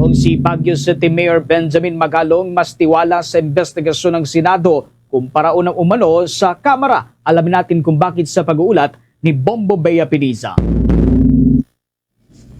Noong si Baguio City Mayor Benjamin Magalong mas tiwala sa investigasyon ng Senado kumpara unang umano sa Kamara. Alamin natin kung bakit sa pag-uulat ni Bombo Bea Piniza.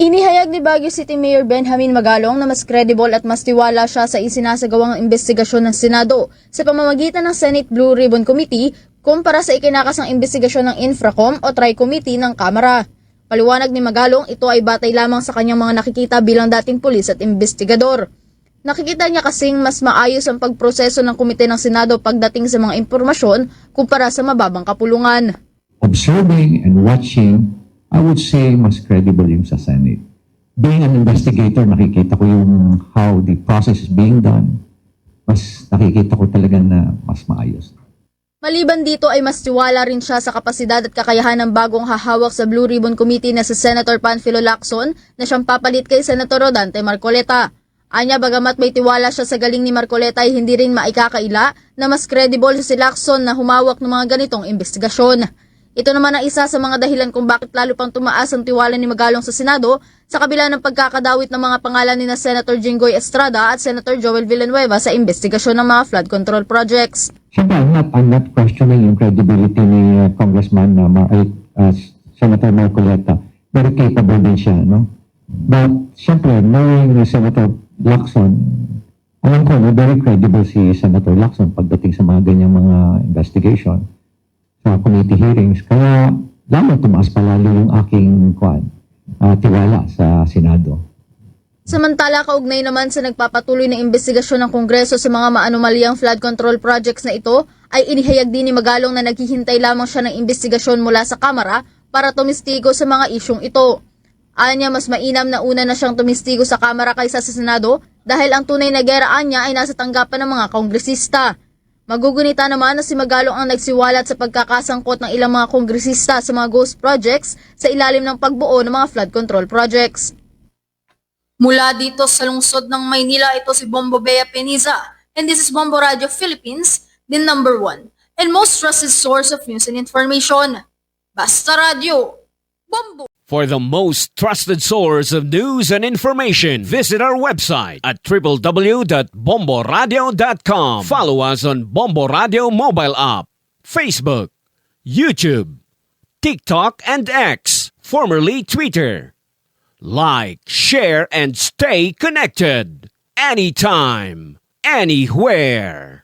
Inihayag ni Baguio City Mayor Benjamin Magalong na mas credible at mas tiwala siya sa isinasagawang investigasyon ng Senado sa pamamagitan ng Senate Blue Ribbon Committee kumpara sa ikinakasang investigasyon ng Infracom o Tri-Committee ng Kamara. Paliwanag ni Magalong, ito ay batay lamang sa kanyang mga nakikita bilang dating pulis at investigador. Nakikita niya kasing mas maayos ang pagproseso ng komite ng Senado pagdating sa mga impormasyon kumpara sa mababang kapulungan. Observing and watching, I would say mas credible yung sa Senate. Being an investigator, nakikita ko yung how the process is being done. Mas nakikita ko talaga na mas maayos. Maliban dito ay mas tiwala rin siya sa kapasidad at kakayahan ng bagong hahawak sa Blue Ribbon Committee na si Senator Panfilo Lacson na siyang papalit kay Senator Rodante Marcoleta. Anya bagamat may tiwala siya sa galing ni Marcoleta ay hindi rin maikakaila na mas credible si Lacson na humawak ng mga ganitong investigasyon. Ito naman ang isa sa mga dahilan kung bakit lalo pang tumaas ang tiwala ni Magalong sa Senado sa kabila ng pagkakadawit ng mga pangalan ni na Senator Jinggoy Estrada at Senator Joel Villanueva sa investigasyon ng mga flood control projects. Siyempre, I'm not questioning yung credibility ni Congressman Senator Marcoleta. Very capable din siya, no? But, siyempre, knowing Senator Lacson, alam ko na very credible si Senator Lacson pagdating sa mga ganyang mga investigation sa committee hearings. Kaya, lamang tumaas palalo yung aking tiwala sa Senado. Samantala, kaugnay naman sa nagpapatuloy na investigasyon ng Kongreso sa mga maanumalyang flood control projects na ito, ay inihayag din ni Magalong na naghihintay lamang siya ng investigasyon mula sa Kamara para tumistigo sa mga isyong ito. Anya, mas mainam na una na siyang tumistigo sa Kamara kaysa sa Senado dahil ang tunay na geraan niya ay nasa tanggapan ng mga kongresista. Magugunita naman na si Magalong ang nagsiwalat sa pagkakasangkot ng ilang mga kongresista sa mga ghost projects sa ilalim ng pagbuo ng mga flood control projects. Mula dito sa lungsod ng Maynila, ito si Bombo Bea Piniza, and this is Bombo Radio Philippines, the #1 and most trusted source of news and information. Basta Radio, Bombo! For the most trusted source of news and information, visit our website at www.bomboradio.com. Follow us on Bombo Radio mobile app, Facebook, YouTube, TikTok, and X, formerly Twitter. Like, share, and stay connected. Anytime, anywhere.